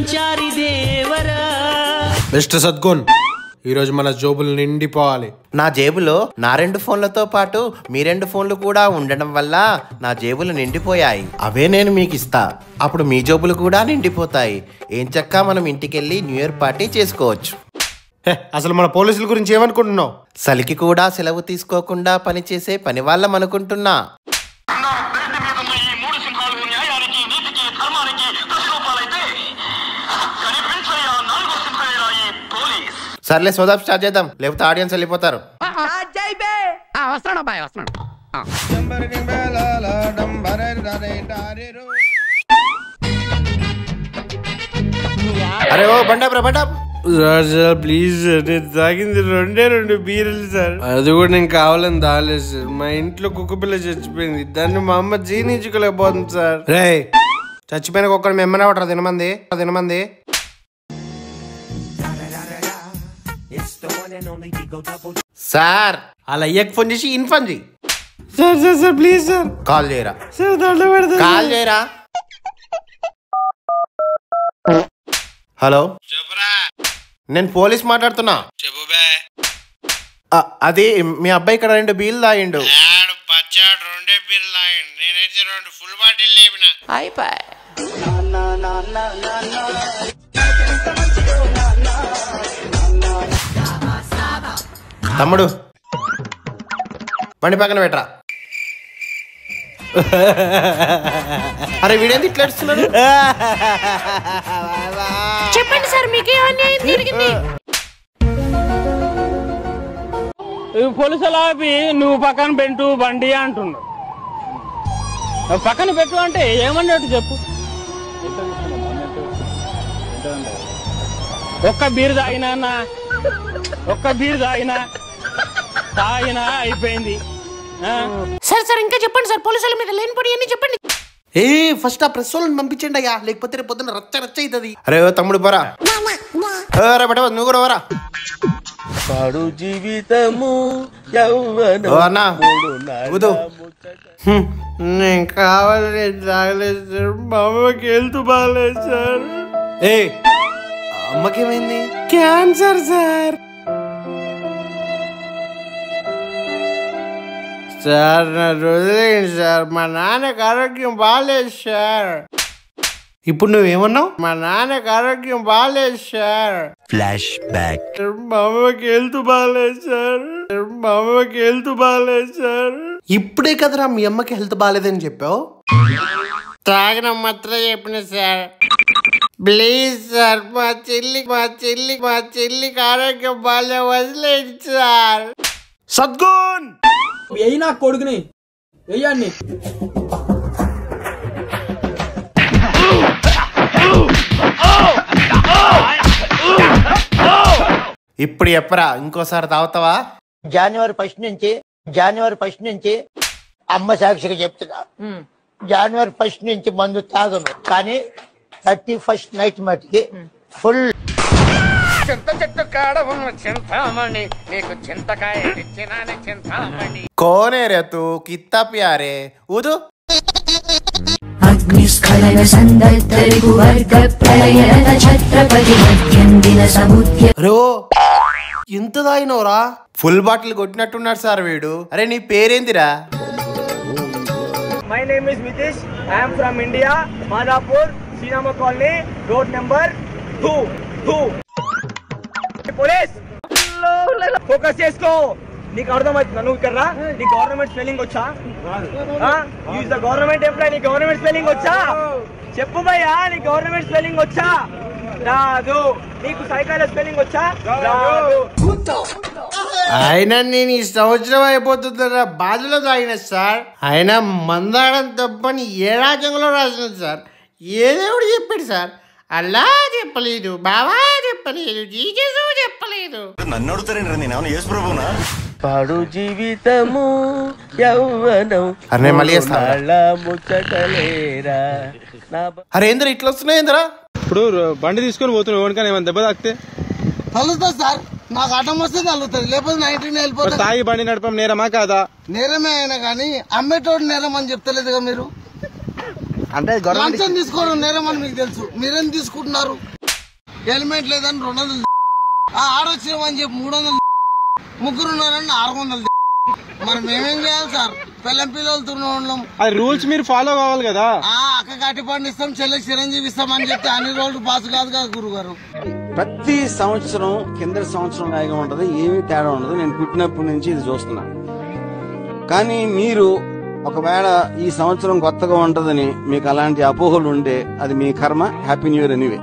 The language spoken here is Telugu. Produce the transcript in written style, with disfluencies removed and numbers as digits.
సంచారి దేవరా. మిస్టర్ సద్గున్, ఈరోజు మన జోబులు నిండిపోవాలి. నా జేబులో నా 2 ఫోన్లతో పాటు మీ 2 ఫోన్లు కూడా ఉండడం వల్ల నా జేబులు నిండిపోయాయి. అవే నేను మీకు ఇస్తా, అప్పుడు మీ జేబులు కూడా నిండిపోతాయి. ఏం చక్కా మనం ఇంటికెళ్ళి న్యూ ఇయర్ పార్టీ చేసుకోవచ్చు. అసలు మన పోలీసుల గురించి ఏమనుకుంటున్నావు? చలికి కూడా సెలవు తీసుకోకుండా పనిచేసే పని వాళ్ళం అనుకుంటున్నా. సర్లే సోదాపు స్టార్ట్ చేద్దాం, లేకపోతే ఆడియన్స్ వెళ్ళిపోతారు. అరే ఓ బండాబ్రా బండాబ్. సార్ ప్లీజ్ సార్, నేను తాగింది 2 బీర్లు సార్. అది కూడా నేను కావాలని తాగలేదు సార్. మా ఇంట్లో కుక్క పిల్ల చచ్చిపోయింది, దాన్ని మా అమ్మ జీర్ణించుకోలేకపోతుంది సార్. రే, చచ్చిపోయిన కుక్కని మెమ్మనే ఉంటారు తినమంది. సార్ అలా అయ్యకు ఫోన్ చేసి ఇన్ఫార్మ్ చేయి. సార్ ప్లీజ్ సార్ కాల్ చేయరా. కాల్ చేయరా. హలో, నేను పోలీస్ మాట్లాడుతున్నా. అది మీ అబ్బాయి ఇక్కడ 2 బీర్లు తాగిండు. తమ్ముడు బండి పక్కన పెట్టరా. అరే వీడేంది ఇట్లా ఏడుస్తున్నాడు? చెప్పండి సార్, మీకే అన్యాయం జరిగింది? పోలీసులు ఆపి నువ్వు పక్కన పెట్టు బండి అంటున్నావు. పక్కన పెట్టు అంటే ఏమన్నట్టు చెప్పు. ఒక్క బీరు తాగినా అయిపోయింది. సార్ ఇంకా చెప్పండి సార్, పోలీసుల మీద లేనిపడి అన్ని చెప్పండి. ఫస్ట్ ఆ ప్రెస్ వాళ్ళని పంపించండి అయ్యా, లేకపోతే రేపు పొద్దున్న రచ్చ అవుతుంది. అరే తమ్ముడు బరా, నువ్వు కూడా వరా. పాడు జీవితము నేను కావాలి తాగలేదు సార్. మా అమ్మకి హెల్త్ బాగాలేదు సార్. అమ్మకేమైంది? Cancer sir. సార్ నా వదిలేయండి సార్, మా నాన్నకి ఆరోగ్యం బాగాలేదు సార్. ఇప్పుడు నువ్వేమన్నావు? మా నాన్నకి ఆరోగ్యం బాగాలేదు సార్. Flash back. మా అమ్మకి హెల్త్ బాగాలేదు సార్. ఇప్పుడే కదరా మీ అమ్మకి హెల్త్ బాగాలేదని చెప్పావు. తాగిన మాత్రం చెప్పిన సార్. ప్లీజ్ సార్, మా చెల్లికి ఆరోగ్యం బాగా వదిలేండి సార్. సద్గున్ వెయ్యి నా కొడుకుని వెయ్యండి. ఇప్పుడు చెప్పరా, ఇంకోసారి తాగుతావా? జనవరి 1 నుంచి అమ్మ సాక్షిగా చెప్తున్నా, జనవరి 1 నుంచి మందు తాగను, కానీ 31st నైట్ మటుకి ఫుల్. చింత చెట్టు కాడ ఉన్న చింతామణి, నీకు చింతకాయ తెచ్చినానే చింతామణి. కోనే రే తూ కిత్తా ప్యారే ఊదు. అగ్నిస్ఖలన సందర్తరిగు వర్గ ప్రళయన ఛత్రపతి మధ్యందిన సముద్య. రో ఎంత తాగినోరా? ఫుల్ బాటిల్ కొట్టినట్టున్నాడు సార్ వీడు. అరే నీ పేరేందిరా? My name is Mitesh, I am from India, Madhapur, Srirama colony, road number 2. Police focus చేసుకో. నీకు అర్థమవుతుందా? నువ్వు ఇక్కడ రా. నీ గవర్నమెంట్ స్పెల్లింగ్ వచ్చా? Use the government employee. నీ గవర్నమెంట్ స్పెల్లింగ్ వచ్చా? చెప్పు భయ్యా, నీ గవర్నమెంట్ స్పెల్లింగ్ వచ్చా? రాదు. నీకు సైకాలజీ స్పెల్లింగ్ వచ్చా? రాదు. అయినా నేను ఈ సంవత్సరం అయిపోతుందా బాధలో తాగిన సార్. అయినా మందాడం తప్పని ఏ రాజ్యంలో రాసిన సార్. ఏ దేవుడు చెప్పాడు సార్? అల్లా చెప్పలేదు, బాబా చెప్పలేదు, జీజసు చెప్పలేదు. నన్ను అడుగుతారేంటి? నేను ఏమైనా యేసు ప్రభువునా? పాడు జీవితము యవ్వనం అరే మళ్ళీ అరే ఏంద్రా ఇట్లా వస్తున్నాయి ఏంద్రా? ఇప్పుడు బండి తీసుకొని పోతున్నావు, ఎవరికైనా ఏమైనా దెబ్బ తాకితే తగులుతుంది సార్. నాకు అడ్డం వస్తే తగులుతుంది, లేకపోతే 19 వెళ్ళిపోతుంది. తాగి బండి నడపం నేరమా కాదా? నేరమే అయినా కానీ అమ్మేటోడు నేరం అని చెప్తలేదుగా మీరు. అంటే లంచం తీసుకోవడం నేరం అని మీకు తెలుసు, మీరేం తీసుకుంటున్నారు? హెల్మెట్ లేదని 200, ఆడొచ్చినామని చెప్పి 300, ముగ్గురు ఉన్నారని 600. మరి మేమేం చేయాలి సార్? పిల్లలతో ఉన్నాం. అది రూల్స్ మీరు ఫాలో కావాలి కదా. అక్క గట్టి పండిస్తాం, చెల్లెకి చిరంజీవి ఇస్తాం అని చెప్తే అన్ని రోజులు పాస్ కాదు కదా గురుగారు. ప్రతి సంవత్సరం కింద సంవత్సరం లాగా ఉంటది, ఏమీ తేడా ఉండదు. నేను పుట్టినప్పటి నుంచి ఇది చూస్తున్నా. కానీ మీరు ఒకవేళ ఈ సంవత్సరం కొత్తగా ఉంటదని మీకు అలాంటి అపోహలు ఉంటే అది మీ కర్మ. Happy new year anyway.